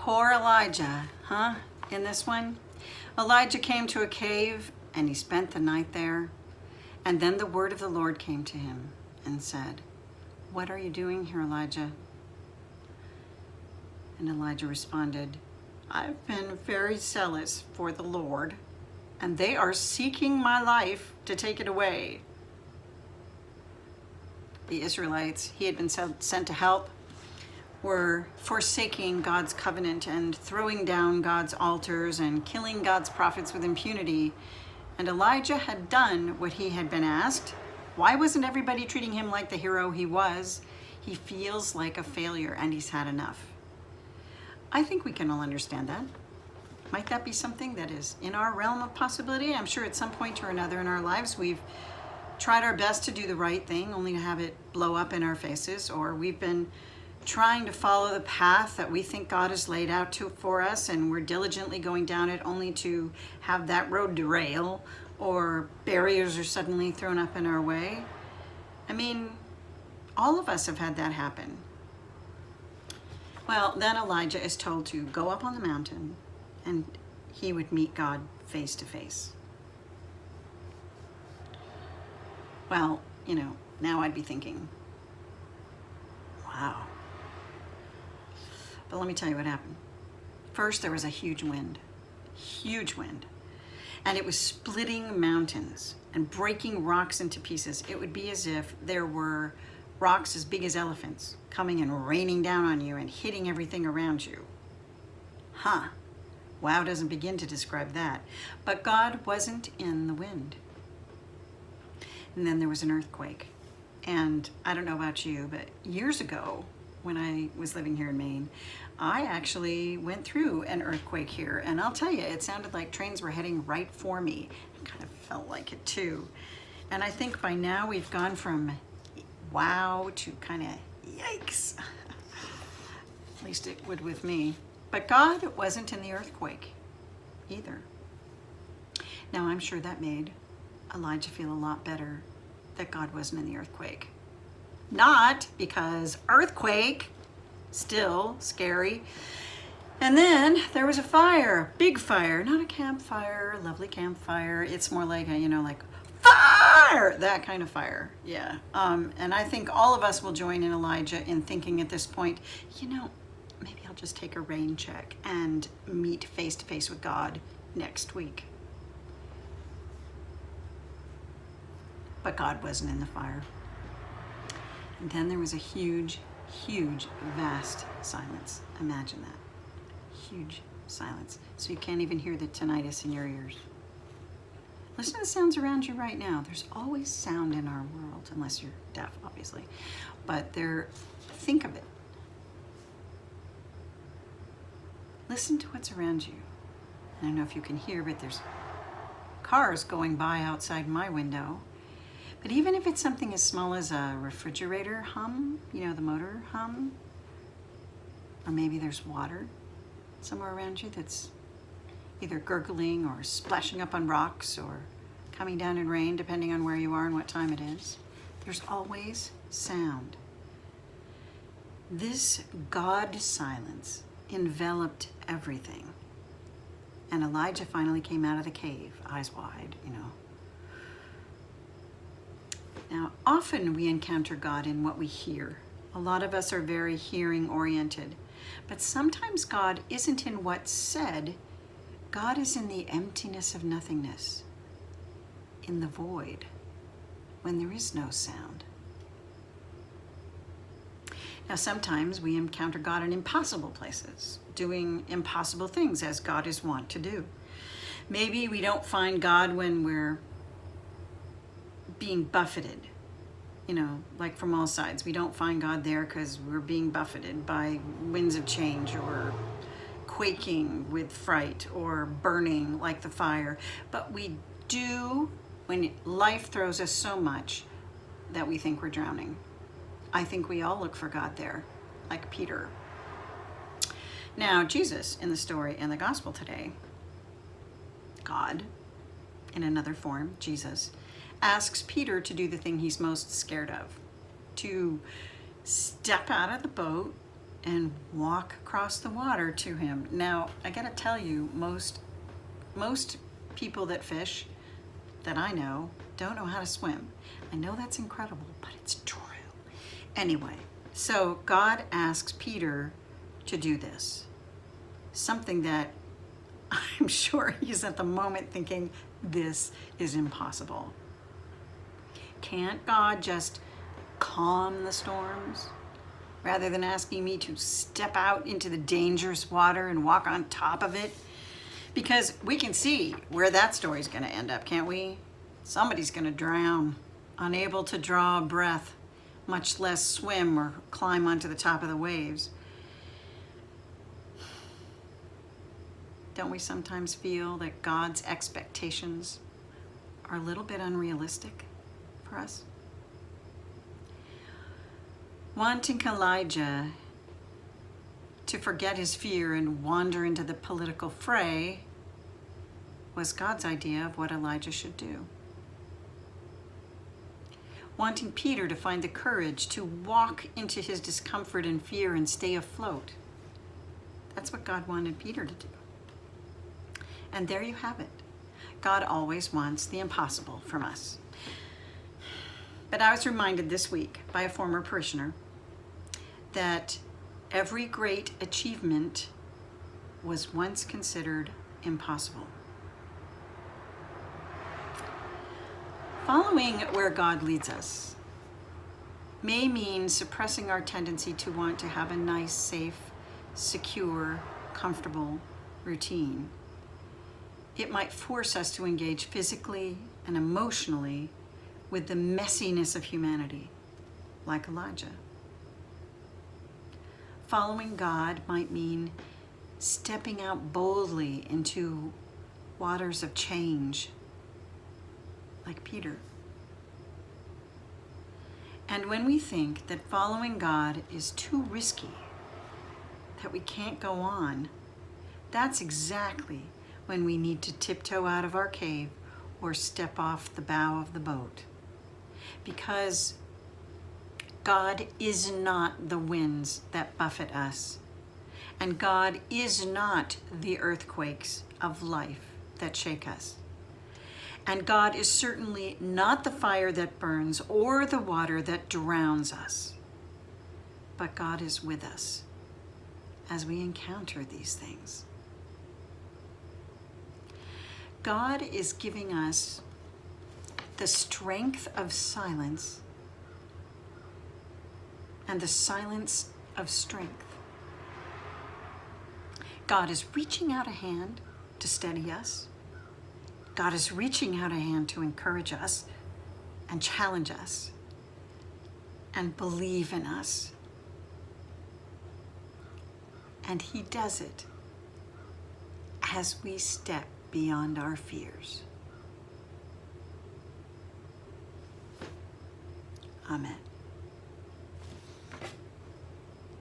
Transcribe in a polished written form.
Poor Elijah, huh? In this one, Elijah came to a cave and he spent the night there. And then the word of the Lord came to him and said, "What are you doing here, Elijah?" And Elijah responded, "I've been very zealous for the Lord, and they are seeking my life to take it away." The Israelites he had been sent to help were forsaking God's covenant and throwing down God's altars and killing God's prophets with impunity. And Elijah had done what he had been asked. Why wasn't everybody treating him like the hero he was? He feels like a failure and he's had enough. I think we can all understand that. Might that be something that is in our realm of possibility? I'm sure at some point or another in our lives we've tried our best to do the right thing only to have it blow up in our faces, or we've been trying to follow the path that we think God has laid out for us, and we're diligently going down it only to have that road derail, or barriers are suddenly thrown up in our way. I mean, all of us have had that happen. Well, then Elijah is told to go up on the mountain and he would meet God face to face. Well, now I'd be thinking, wow. But let me tell you what happened. First, there was a huge wind, and it was splitting mountains and breaking rocks into pieces. It would be as if there were rocks as big as elephants coming and raining down on you and hitting everything around you. Wow doesn't begin to describe that. But God wasn't in the wind. And then there was an earthquake. And I don't know about you, but years ago, when I was living here in Maine, I actually went through an earthquake here. And I'll tell you, it sounded like trains were heading right for me. It kind of felt like it too. And I think by now we've gone from wow to kind of yikes. At least it would with me. But God wasn't in the earthquake either. Now I'm sure that made Elijah feel a lot better that God wasn't in the earthquake. Not because earthquake, still scary. And then there was a fire, big fire, not a campfire, lovely campfire. It's more like like fire, that kind of fire. Yeah. And I think all of us will join in Elijah in thinking at this point, maybe I'll just take a rain check and meet face to face with God next week. But God wasn't in the fire. And then there was a huge, vast silence. Imagine that. Huge silence. So you can't even hear the tinnitus in your ears. Listen to the sounds around you right now. There's always sound in our world, unless you're deaf, obviously. But think of it. Listen to what's around you. I don't know if you can hear, but there's cars going by outside my window. But even if it's something as small as a refrigerator hum, the motor hum, or maybe there's water somewhere around you that's either gurgling or splashing up on rocks or coming down in rain, depending on where you are and what time it is, there's always sound. This God silence enveloped everything. And Elijah finally came out of the cave, eyes wide, Now, often we encounter God in what we hear. A lot of us are very hearing oriented. But sometimes God isn't in what's said. God is in the emptiness of nothingness, in the void, when there is no sound. Now, sometimes we encounter God in impossible places, doing impossible things as God is wont to do. Maybe we don't find God when we're being buffeted, like from all sides. We don't find God there because we're being buffeted by winds of change or quaking with fright or burning like the fire. But we do when life throws us so much that we think we're drowning. I think we all look for God there, like Peter. Now, Jesus in the story in the gospel today, God in another form, Jesus, asks Peter to do the thing he's most scared of, to step out of the boat and walk across the water to him. Now, I gotta tell you, most people that fish that I know don't know how to swim. I know that's incredible, but it's true. Anyway, so God asks Peter to do this. Something that I'm sure he's at the moment thinking, this is impossible. Can't God just calm the storms rather than asking me to step out into the dangerous water and walk on top of it? Because we can see where that story's going to end up, can't we? Somebody's going to drown, unable to draw a breath, much less swim or climb onto the top of the waves. Don't we sometimes feel that God's expectations are a little bit unrealistic for us? Wanting Elijah to forget his fear and wander into the political fray was God's idea of what Elijah should do. Wanting Peter to find the courage to walk into his discomfort and fear and stay afloat, that's what God wanted Peter to do. And there you have it. God always wants the impossible from us. But I was reminded this week by a former parishioner that every great achievement was once considered impossible. Following where God leads us may mean suppressing our tendency to want to have a nice, safe, secure, comfortable routine. It might force us to engage physically and emotionally with the messiness of humanity, like Elijah. Following God might mean stepping out boldly into waters of change, like Peter. And when we think that following God is too risky, that we can't go on, that's exactly when we need to tiptoe out of our cave or step off the bow of the boat. Because God is not the winds that buffet us, and God is not the earthquakes of life that shake us. And God is certainly not the fire that burns or the water that drowns us. But God is with us as we encounter these things. God is giving us the strength of silence and the silence of strength. God is reaching out a hand to steady us. God is reaching out a hand to encourage us and challenge us and believe in us. And He does it as we step beyond our fears. Amen.